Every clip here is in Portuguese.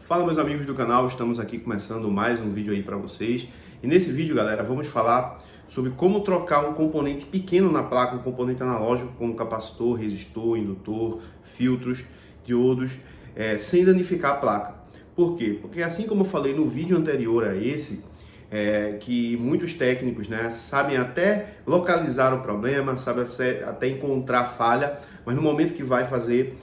Fala meus amigos do canal, estamos aqui começando mais um vídeo aí para vocês. E nesse vídeo, galera, vamos falar sobre como trocar um componente pequeno na placa, um componente analógico como capacitor, resistor, indutor, filtros, diodos, sem danificar a placa. Por quê? Porque assim como eu falei no vídeo anterior a esse, que muitos técnicos, né, sabem até localizar o problema, sabem até encontrar falha, mas no momento que vai fazer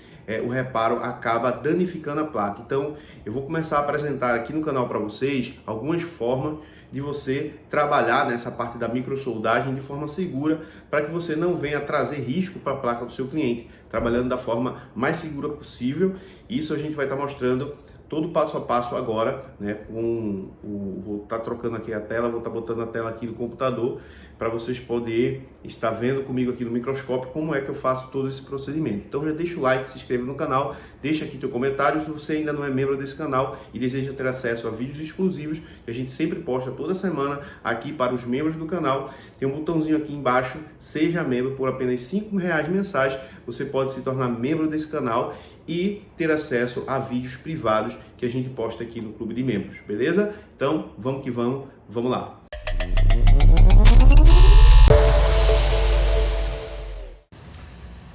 o reparo acaba danificando a placa. Então eu vou começar a apresentar aqui no canal para vocês algumas formas de você trabalhar nessa parte da microsoldagem de forma segura, para que você não venha trazer risco para a placa do seu cliente, trabalhando da forma mais segura possível. Isso a gente vai estar mostrando todo passo a passo agora, né? Vou estar trocando aqui a tela, vou estar botando a tela aqui do computador para vocês poderem estar vendo comigo aqui no microscópio como é que eu faço todo esse procedimento. Então já deixa o like, se inscreva no canal, deixa aqui teu comentário se você ainda não é membro desse canal e deseja ter acesso a vídeos exclusivos que a gente sempre posta toda semana aqui para os membros do canal. Tem um botãozinho aqui embaixo, seja membro, por apenas R$5 mensais, você pode se tornar membro desse canal e ter acesso a vídeos privados que a gente posta aqui no clube de membros, beleza? Então, vamos que vamos, vamos lá.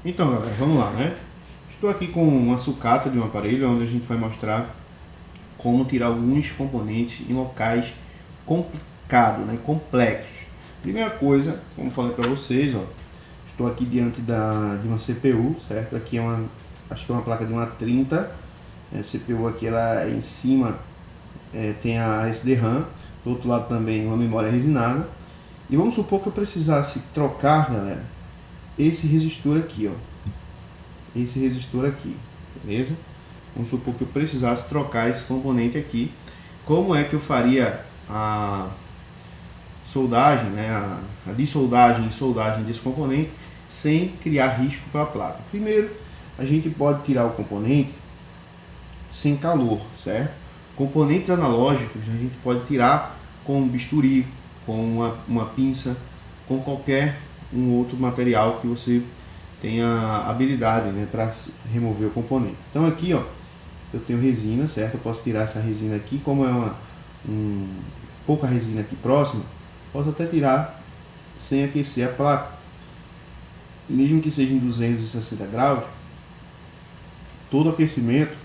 Então, galera, vamos lá, né? Estou aqui com uma sucata de um aparelho onde a gente vai mostrar como tirar alguns componentes em locais complicados, né? Complexos. Primeira coisa, como falei para vocês, ó, estou aqui diante de uma CPU, certo? Aqui é acho que é uma placa de uma 30. A CPU aqui, ela em cima tem a SD-RAM, do outro lado também uma memória resinada. E vamos supor que eu precisasse trocar, galera, esse resistor aqui, ó. Esse resistor aqui, beleza? Vamos supor que eu precisasse trocar esse componente aqui. Como é que eu faria a soldagem, né? A dessoldagem e soldagem desse componente sem criar risco para a placa? Primeiro, a gente pode tirar o componente sem calor, certo? Componentes analógicos a gente pode tirar com um bisturi, com uma pinça, com qualquer outro material que você tenha habilidade, né, para remover o componente. Então aqui, ó, eu tenho resina, certo? Eu posso tirar essa resina aqui, como é pouca resina aqui próxima, posso até tirar sem aquecer a placa, mesmo que seja em 260 graus. Todo aquecimento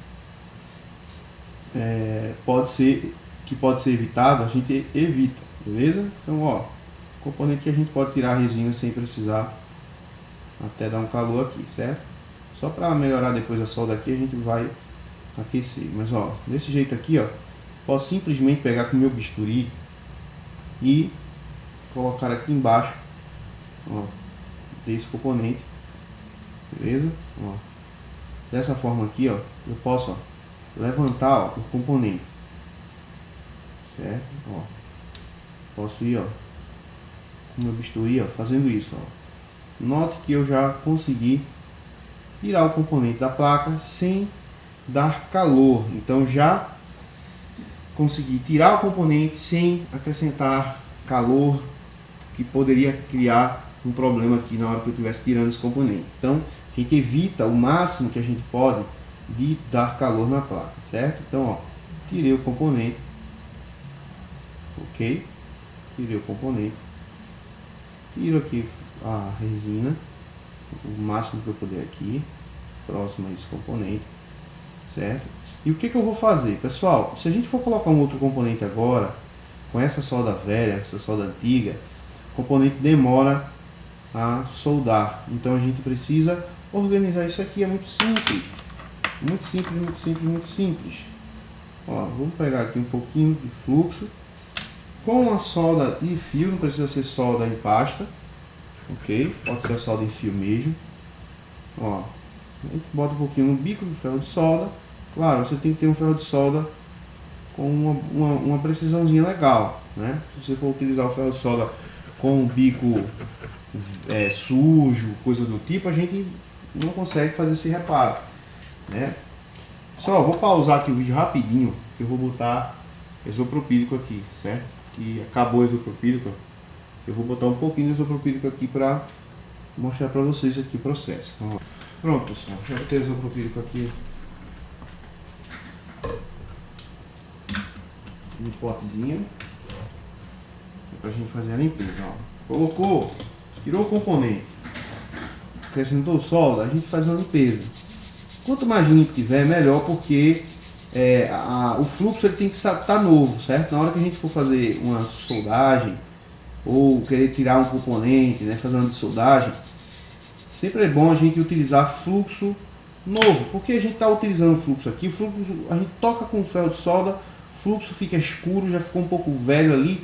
pode ser evitado, a gente evita, beleza? Então, ó, componente que a gente pode tirar a resina sem precisar até dar um calor aqui, certo? Só para melhorar depois a solda aqui, a gente vai aquecer. Mas, ó, desse jeito aqui, ó, posso simplesmente pegar com o meu bisturi e colocar aqui embaixo, ó, desse componente, beleza? Ó, dessa forma aqui, ó, eu posso, ó, levantar, ó, o componente, certo? Ó, posso ir, ó, com o meu bisturi, ó, fazendo isso, ó. Note que eu já consegui tirar o componente da placa sem dar calor. Então já consegui tirar o componente sem acrescentar calor, que poderia criar um problema aqui na hora que eu estivesse tirando esse componente. Então a gente evita o máximo que a gente pode de dar calor na placa, certo? Então, ó, tirei o componente, ok? Tirei o componente, tiro aqui a resina, o máximo que eu puder aqui, próximo a esse componente, certo? E o que eu vou fazer, pessoal? Se a gente for colocar um outro componente agora, com essa solda velha, essa solda antiga, o componente demora a soldar. Então a gente precisa organizar isso aqui, é muito simples. Muito simples, muito simples, muito simples. Ó, vamos pegar aqui um pouquinho de fluxo. Com a solda de fio, não precisa ser solda em pasta. Ok? Pode ser a solda em fio mesmo. Ó, a gente bota um pouquinho no bico do ferro de solda. Claro, você tem que ter um ferro de solda com uma precisãozinha legal, né? Se você for utilizar o ferro de solda com o bico sujo, coisa do tipo, a gente não consegue fazer esse reparo, né? Só vou pausar aqui o vídeo rapidinho, que eu vou botar isopropílico aqui, certo? Que acabou o isopropílico. Eu vou botar um pouquinho de isopropílico aqui para mostrar para vocês aqui o processo. Então, pronto, pessoal, já botei o isopropílico aqui no potezinho pra gente fazer a limpeza, ó. Colocou, tirou o componente, acrescentou solda, a gente faz uma limpeza. Quanto mais limpo tiver, melhor, porque o fluxo ele tem que estar novo, certo? Na hora que a gente for fazer uma soldagem ou querer tirar um componente, né, fazer uma dessoldagem, sempre é bom a gente utilizar fluxo novo, porque a gente está utilizando o fluxo aqui, o fluxo, a gente toca com o ferro de solda, o fluxo fica escuro, já ficou um pouco velho ali,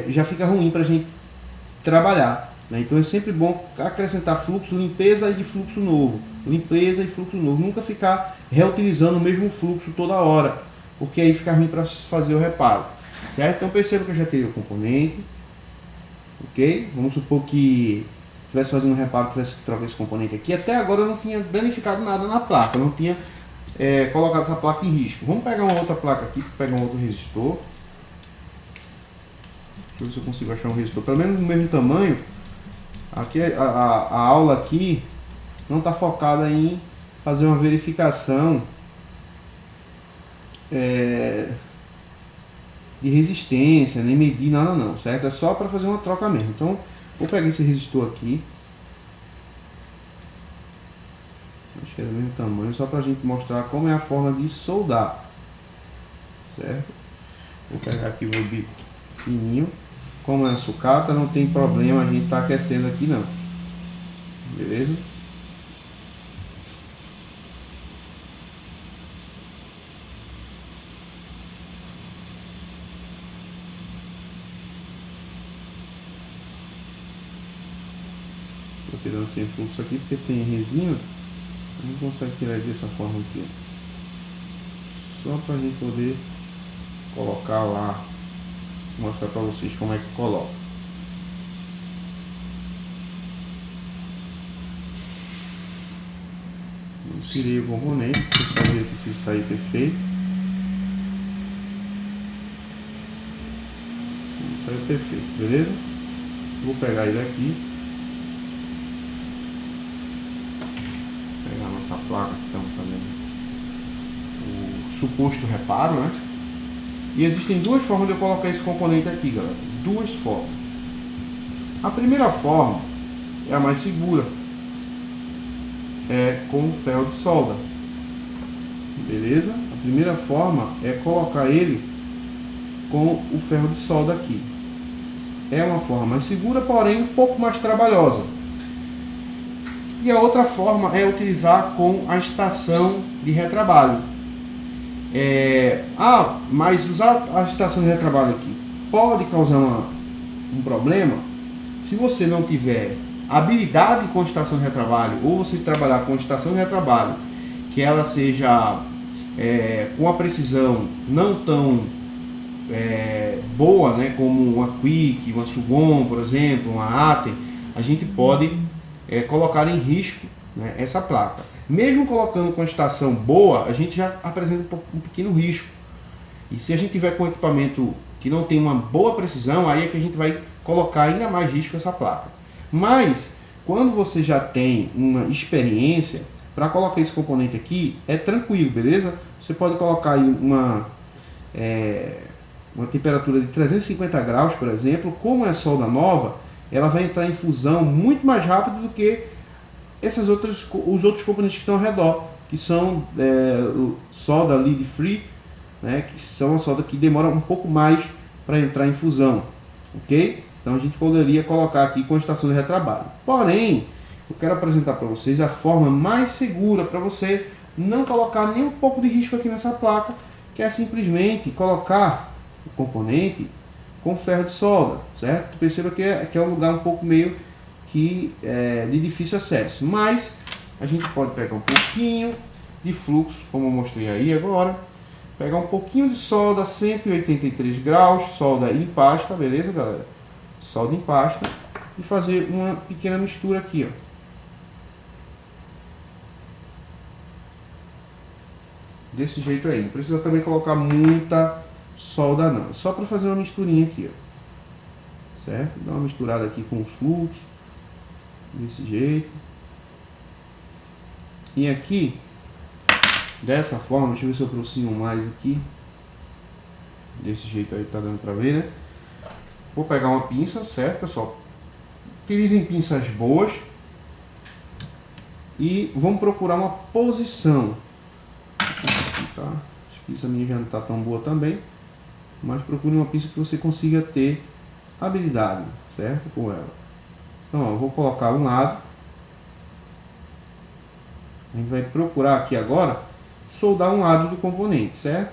já fica ruim para a gente trabalhar, né? Então é sempre bom acrescentar fluxo, limpeza e fluxo novo, limpeza e fluxo novo, nunca ficar reutilizando o mesmo fluxo toda hora, porque aí fica ruim para fazer o reparo, certo? Então perceba que eu já tirei o componente, ok? Vamos supor que estivesse fazendo um reparo, tivesse que trocar esse componente aqui, até agora eu não tinha danificado nada na placa, não tinha colocado essa placa em risco. Vamos pegar uma outra placa aqui, pegar um outro resistor. Deixa eu ver se eu consigo achar um resistor, pelo menos do mesmo tamanho. Aqui a aula aqui não está focada em fazer uma verificação de resistência, nem medir nada não, certo? É só para fazer uma troca mesmo. Então, vou pegar esse resistor aqui. Acho que é do mesmo tamanho, só para a gente mostrar como é a forma de soldar, certo? Vou pegar aqui o meu bico fininho. Como é sucata, não tem problema a gente tá aquecendo aqui não. Beleza? Tô tirando sem fluxo aqui porque tem resina. A gente consegue tirar dessa forma aqui, ó. Só pra gente poder colocar lá, mostrar para vocês como é que coloca. Eu tirei o componente, deixa eu só ver aqui se sair perfeito. Saiu perfeito, beleza? Vou pegar ele aqui, pegar a nossa placa que estamos fazendo o suposto reparo, né? E existem duas formas de eu colocar esse componente aqui, galera. Duas formas. A primeira forma é a mais segura. É com ferro de solda. Beleza? A primeira forma é colocar ele com o ferro de solda aqui. É uma forma mais segura, porém um pouco mais trabalhosa. E a outra forma é utilizar com a estação de retrabalho. Mas usar a estação de retrabalho aqui pode causar um problema se você não tiver habilidade com a estação de retrabalho, ou você trabalhar com a estação de retrabalho que ela seja com a precisão não tão boa, né, como uma Quick, uma Sugon, por exemplo, uma Atem, a gente pode colocar em risco, né, essa placa. Mesmo colocando com a estação boa, a gente já apresenta um pequeno risco. E se a gente tiver com equipamento que não tem uma boa precisão, aí é que a gente vai colocar ainda mais risco essa placa. Mas, quando você já tem uma experiência, para colocar esse componente aqui, é tranquilo, beleza? Você pode colocar aí uma temperatura de 350 graus, por exemplo. Como é solda nova, ela vai entrar em fusão muito mais rápido do que os outros componentes que estão ao redor, que são solda lead free, né, que são a solda que demora um pouco mais para entrar em fusão, ok? Então a gente poderia colocar aqui com a estação de retrabalho. Porém, eu quero apresentar para vocês a forma mais segura para você não colocar nem um pouco de risco aqui nessa placa, que é simplesmente colocar o componente com ferro de solda, certo? Perceba que é um lugar um pouco meio de difícil acesso, mas a gente pode pegar um pouquinho de fluxo, como eu mostrei aí agora, pegar um pouquinho de solda 183 graus, solda em pasta, beleza, galera? Solda em pasta e fazer uma pequena mistura aqui, ó. Desse jeito aí, não precisa também colocar muita solda não, só para fazer uma misturinha aqui, ó. Certo? Dá uma misturada aqui com o fluxo. Desse jeito. E aqui, dessa forma, deixa eu ver se eu aproximo mais aqui. Desse jeito aí tá dando pra ver, né? Vou pegar uma pinça, certo, pessoal? Utilizem pinças boas. E vamos procurar uma posição. Aqui, tá? As pinças minhas já não tá tão boa também. Mas procure uma pinça que você consiga ter habilidade, certo? Com ela. Então, ó, eu vou colocar um lado. A gente vai procurar aqui agora soldar um lado do componente, certo?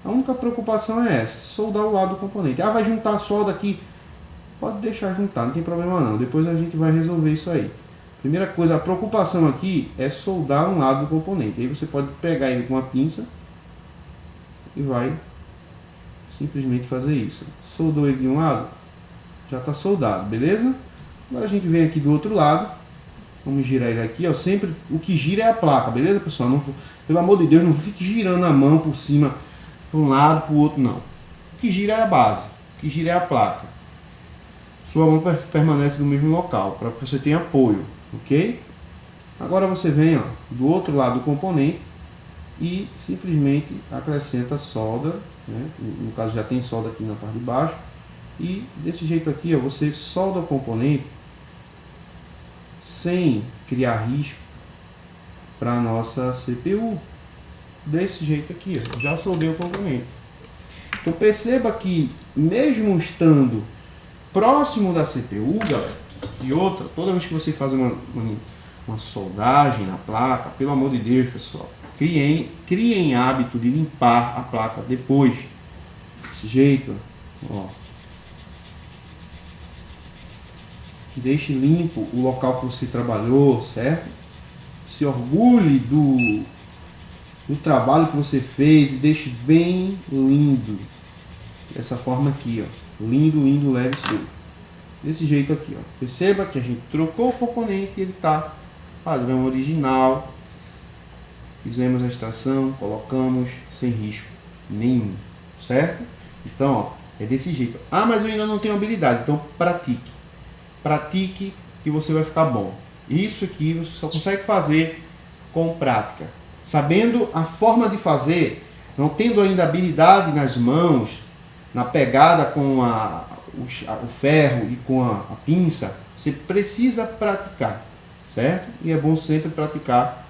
A única preocupação é essa, soldar o lado do componente. Ah, vai juntar a solda aqui. Pode deixar juntar, não tem problema não. Depois a gente vai resolver isso aí. Primeira coisa, a preocupação aqui é soldar um lado do componente. Aí você pode pegar ele com uma pinça e vai simplesmente fazer isso. Soldou ele de um lado, já está soldado, beleza? Agora a gente vem aqui do outro lado. Vamos girar ele aqui, ó. Sempre o que gira é a placa, beleza, pessoal? Não, pelo amor de Deus, não fique girando a mão por cima, para um lado, para o outro, não. O que gira é a base, o que gira é a placa. Sua mão permanece no mesmo local, para que você tenha apoio, ok? Agora você vem, ó, do outro lado do componente e simplesmente acrescenta solda, né? No caso já tem solda aqui na parte de baixo. E desse jeito aqui, ó, você solda o componente sem criar risco para a nossa CPU. Desse jeito aqui, ó, já soldei o componente. Então perceba que mesmo estando próximo da CPU, galera, e outra, toda vez que você faz uma soldagem na placa, pelo amor de Deus, pessoal, criem hábito de limpar a placa depois. Desse jeito, ó. Deixe limpo o local que você trabalhou, certo? Se orgulhe do trabalho que você fez e deixe bem lindo. Dessa forma aqui, ó. Lindo, lindo, leve, solto. Desse jeito aqui, ó. Perceba que a gente trocou o componente e ele está padrão original. Fizemos a extração, colocamos sem risco nenhum, certo? Então, ó, é desse jeito. Ah, mas eu ainda não tenho habilidade, então pratique. Pratique que você vai ficar bom. Isso aqui você só consegue fazer com prática. Sabendo a forma de fazer, não tendo ainda habilidade nas mãos, na pegada com o ferro e com a pinça, você precisa praticar, certo? E é bom sempre praticar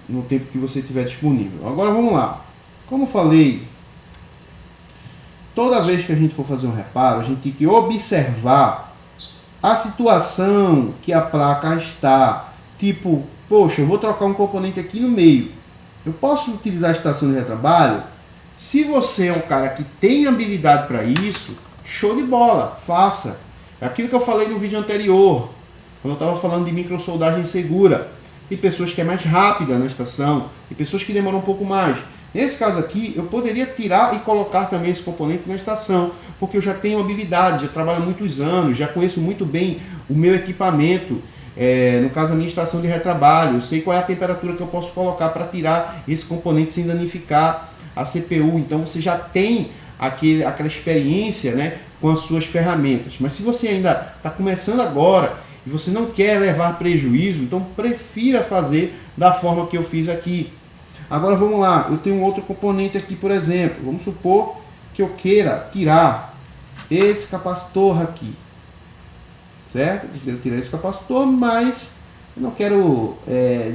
no tempo que você tiver disponível. Agora vamos lá. Como falei, toda vez que a gente for fazer um reparo, a gente tem que observar a situação que a placa está. Tipo, poxa, eu vou trocar um componente aqui no meio. Eu posso utilizar a estação de retrabalho? Se você é um cara que tem habilidade para isso, show de bola, faça. É aquilo que eu falei no vídeo anterior, quando eu estava falando de microsoldagem segura. Tem pessoas que é mais rápida na estação, tem pessoas que demoram um pouco mais. Nesse caso aqui, eu poderia tirar e colocar também esse componente na estação, porque eu já tenho habilidade, já trabalho há muitos anos, já conheço muito bem o meu equipamento, no caso a minha estação de retrabalho, eu sei qual é a temperatura que eu posso colocar para tirar esse componente sem danificar a CPU. Então você já tem aquela experiência, né, com as suas ferramentas. Mas se você ainda está começando agora e você não quer levar prejuízo, então prefira fazer da forma que eu fiz aqui. Agora vamos lá, eu tenho um outro componente aqui, por exemplo. Vamos supor que eu queira tirar esse capacitor aqui, certo? Eu quero tirar esse capacitor, mas eu não quero,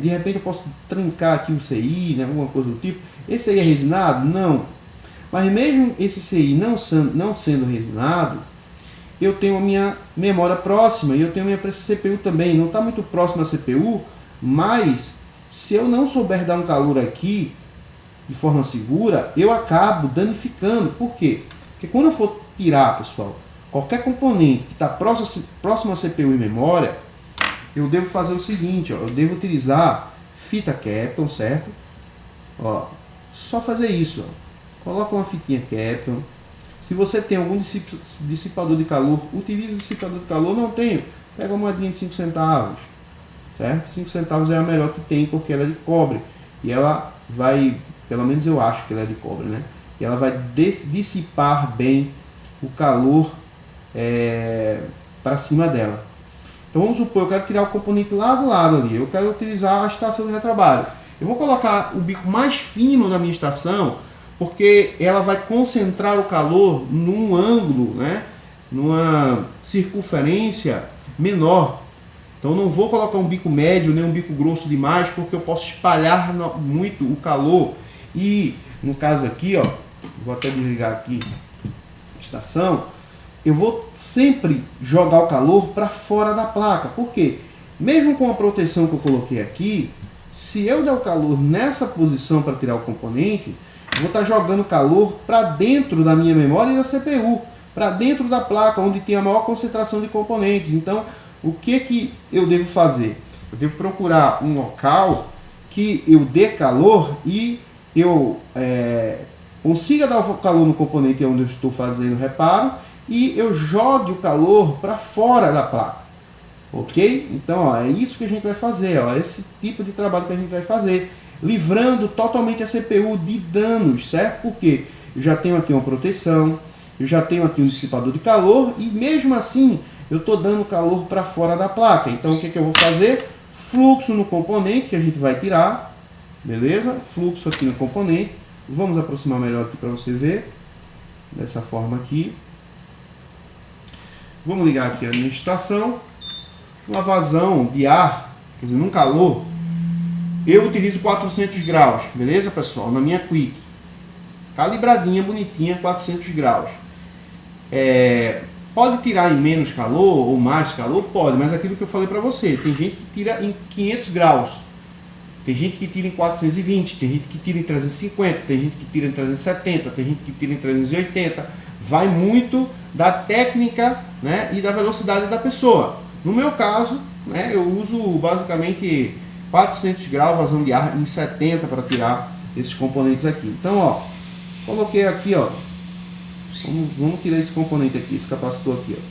de repente eu posso trancar aqui o CI, né, alguma coisa do tipo. Esse aí é resinado? Não. Mas mesmo esse CI não sendo resinado, eu tenho a minha memória próxima e eu tenho a minha CPU também. Não está muito próximo da CPU, mas se eu não souber dar um calor aqui de forma segura, eu acabo danificando. Por quê? Porque quando eu for tirar, pessoal, qualquer componente que está próximo à CPU e memória, eu devo fazer o seguinte, ó, eu devo utilizar fita Kapton, certo? Ó, só fazer isso, ó. Coloca uma fitinha Kapton. Se você tem algum dissipador de calor, utilize o dissipador de calor. Não tenho, pega uma moedinha de 5 centavos, certo? 5 centavos é a melhor que tem, porque ela é de cobre. E ela vai, pelo menos eu acho que ela é de cobre, né? E ela vai dissipar bem o calor para cima dela. Então vamos supor, eu quero tirar o componente lá do lado ali. Eu quero utilizar a estação de retrabalho. Eu vou colocar o bico mais fino na minha estação porque ela vai concentrar o calor num ângulo, né, numa circunferência menor. Então não vou colocar um bico médio nem um bico grosso demais, porque eu posso espalhar muito o calor. E no caso aqui, ó, vou até desligar aqui a estação, eu vou sempre jogar o calor para fora da placa. Por quê? Mesmo com a proteção que eu coloquei aqui, se eu der o calor nessa posição para tirar o componente, eu vou estar jogando calor para dentro da minha memória e da CPU, para dentro da placa, onde tem a maior concentração de componentes. Então, o que eu devo fazer? Eu devo procurar um local que eu dê calor e eu consiga dar o calor no componente onde eu estou fazendo reparo e eu jogue o calor para fora da placa. Ok? Então, ó, é isso que a gente vai fazer, ó, esse tipo de trabalho que a gente vai fazer, livrando totalmente a CPU de danos, certo? Porque eu já tenho aqui uma proteção, eu já tenho aqui um dissipador de calor e mesmo assim eu estou dando calor para fora da placa. Então, o que eu vou fazer? Fluxo no componente que a gente vai tirar, beleza? Fluxo aqui no componente. Vamos aproximar melhor aqui para você ver, dessa forma aqui. Vamos ligar aqui a minha estação. Uma vazão de ar, quer dizer, num calor, eu utilizo 400 graus, beleza, pessoal? Na minha Quick, calibradinha, bonitinha, 400 graus. Pode tirar em menos calor ou mais calor? Pode, mas aquilo que eu falei para você, tem gente que tira em 500 graus, tem gente que tira em 420, tem gente que tira em 350, tem gente que tira em 370, tem gente que tira em 380, vai muito da técnica, né, e da velocidade da pessoa. No meu caso, né, eu uso basicamente 400 graus, vazão de ar em 70 para tirar esses componentes aqui. Então, ó, coloquei aqui, ó, vamos tirar esse componente aqui, esse capacitor aqui, ó.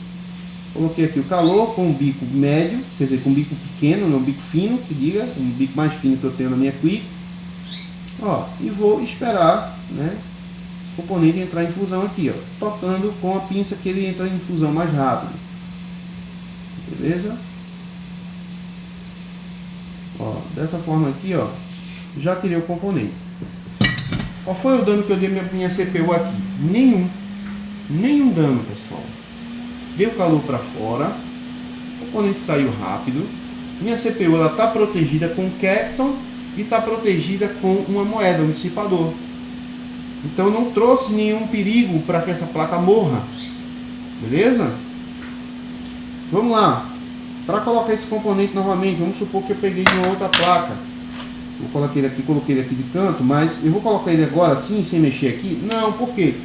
Coloquei aqui o calor com um bico médio, quer dizer, com um bico pequeno, não um bico fino, que diga, um bico mais fino que eu tenho na minha Quick. Ó, e vou esperar, né, o componente entrar em fusão aqui, ó, tocando com a pinça que ele entra em fusão mais rápido. Beleza? Ó, dessa forma aqui, ó, já tirei o componente. Qual foi o dano que eu dei na minha CPU aqui? Nenhum dano, pessoal. Deu calor para fora, o componente saiu rápido. Minha CPU ela está protegida com Kapton e está protegida com uma moeda, um dissipador. Então não trouxe nenhum perigo para que essa placa morra. Beleza? Vamos lá. Para colocar esse componente novamente, vamos supor que eu peguei de uma outra placa. Vou colocar ele aqui, coloquei ele aqui de canto, mas eu vou colocar ele agora assim, sem mexer aqui? Não, por quê?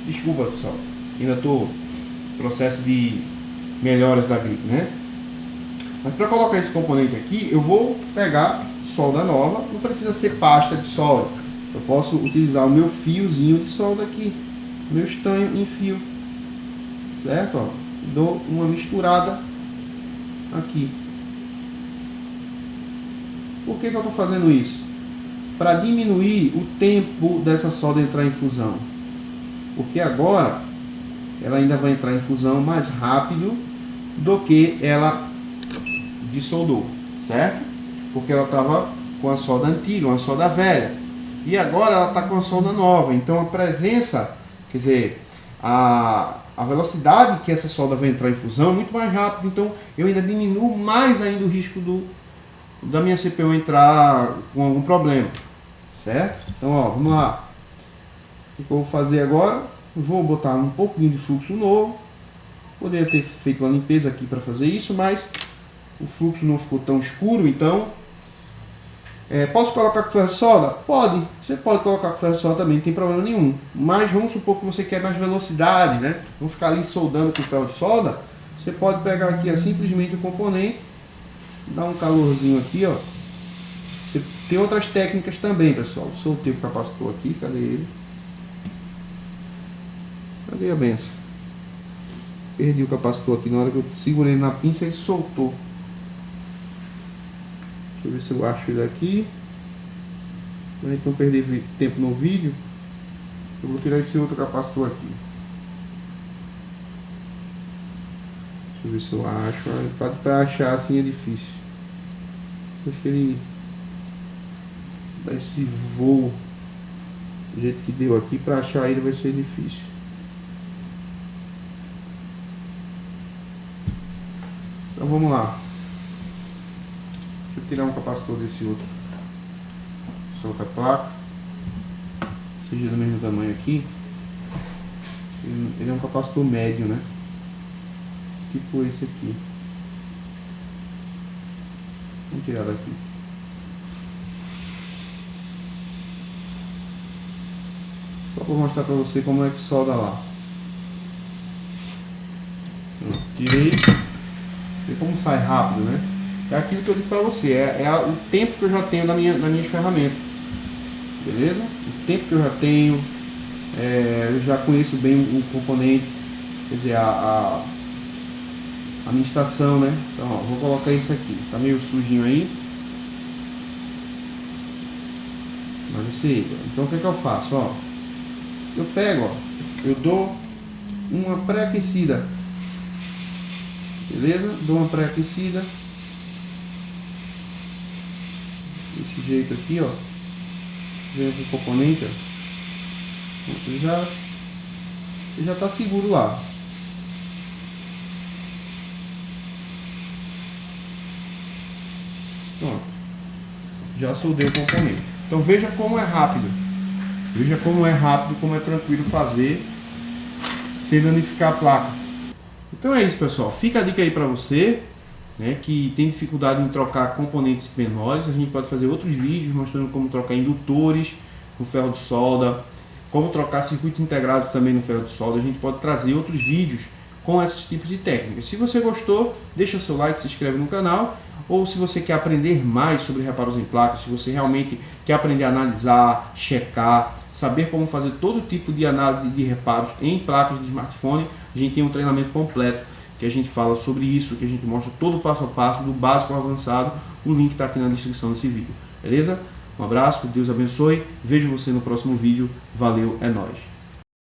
Desculpa, pessoal. Ainda estou no processo de melhoras da gripe, né? Mas para colocar esse componente aqui, eu vou pegar solda nova. Não precisa ser pasta de solda. Eu posso utilizar o meu fiozinho de solda aqui, meu estanho em fio, certo? Ó, dou uma misturada aqui. Por que eu estou fazendo isso? Para diminuir o tempo dessa solda entrar em fusão. Porque agora ela ainda vai entrar em fusão mais rápido do que ela dissoldou, certo? Porque ela estava com a solda antiga, uma solda velha. E agora ela está com a solda nova. Então a presença, quer dizer, a velocidade que essa solda vai entrar em fusão é muito mais rápido. Então eu ainda diminuo mais ainda o risco da minha CPU entrar com algum problema, certo? Então, ó, vamos lá. O que eu vou fazer agora? Eu vou botar um pouquinho de fluxo novo. Poderia ter feito uma limpeza aqui para fazer isso, mas o fluxo não ficou tão escuro, então... posso colocar com ferro de solda? Pode. Você pode colocar com ferro de solda também, não tem problema nenhum. Mas vamos supor que você quer mais velocidade, né? Não ficar ali soldando com ferro de solda. Você pode pegar aqui simplesmente o componente, dar um calorzinho aqui, ó. Você tem outras técnicas também, pessoal. Soltei o capacitor aqui, cadê ele? Cadê a benção? Perdi o capacitor aqui na hora que eu segurei na pinça e ele soltou. Deixa eu ver se eu acho ele aqui. Para não perder tempo no vídeo, eu vou tirar esse outro capacitor aqui. Deixa eu ver se eu acho. Para achar assim é difícil. Acho que ele dá esse voo Do jeito que deu aqui, para achar ele vai ser difícil. Então vamos lá. Deixa eu tirar um capacitor desse outro. Essa outra placa. Seja do mesmo tamanho aqui. Ele é um capacitor médio, né? Tipo esse aqui. Vamos tirar daqui. Só para mostrar para você como é que solda lá. Tirei. Vê como sai rápido, né? É aquilo que eu digo para você. O tempo que eu já tenho na minha ferramenta. Beleza? O tempo que eu já tenho. Eu já conheço bem o componente. Quer dizer, a minha estação, né? Então, ó, vou colocar isso aqui. Tá meio sujinho aí. Mas vai ser ele. Então o que eu faço? Ó, eu pego, ó, eu dou uma pré-aquecida. Beleza? Dou uma pré-aquecida. Desse jeito aqui, ó. Vem com o componente, ó. Ele já tá seguro lá. Pronto. Já soldei o componente. Então veja como é rápido. Veja como é rápido, como é tranquilo fazer sem danificar a placa. Então é isso, pessoal. Fica a dica aí para você, né, que tem dificuldade em trocar componentes menores. A gente pode fazer outros vídeos mostrando como trocar indutores no ferro de solda, como trocar circuitos integrados também no ferro de solda. A gente pode trazer outros vídeos com esses tipos de técnicas. Se você gostou, deixa seu like, se inscreve no canal. Ou se você quer aprender mais sobre reparos em placas, se você realmente quer aprender a analisar, checar, saber como fazer todo tipo de análise de reparos em placas de smartphone, a gente tem um treinamento completo que a gente fala sobre isso, que a gente mostra todo o passo a passo, do básico ao avançado. O link está aqui na descrição desse vídeo. Beleza? Um abraço, Deus abençoe. Vejo você no próximo vídeo. Valeu, é nóis.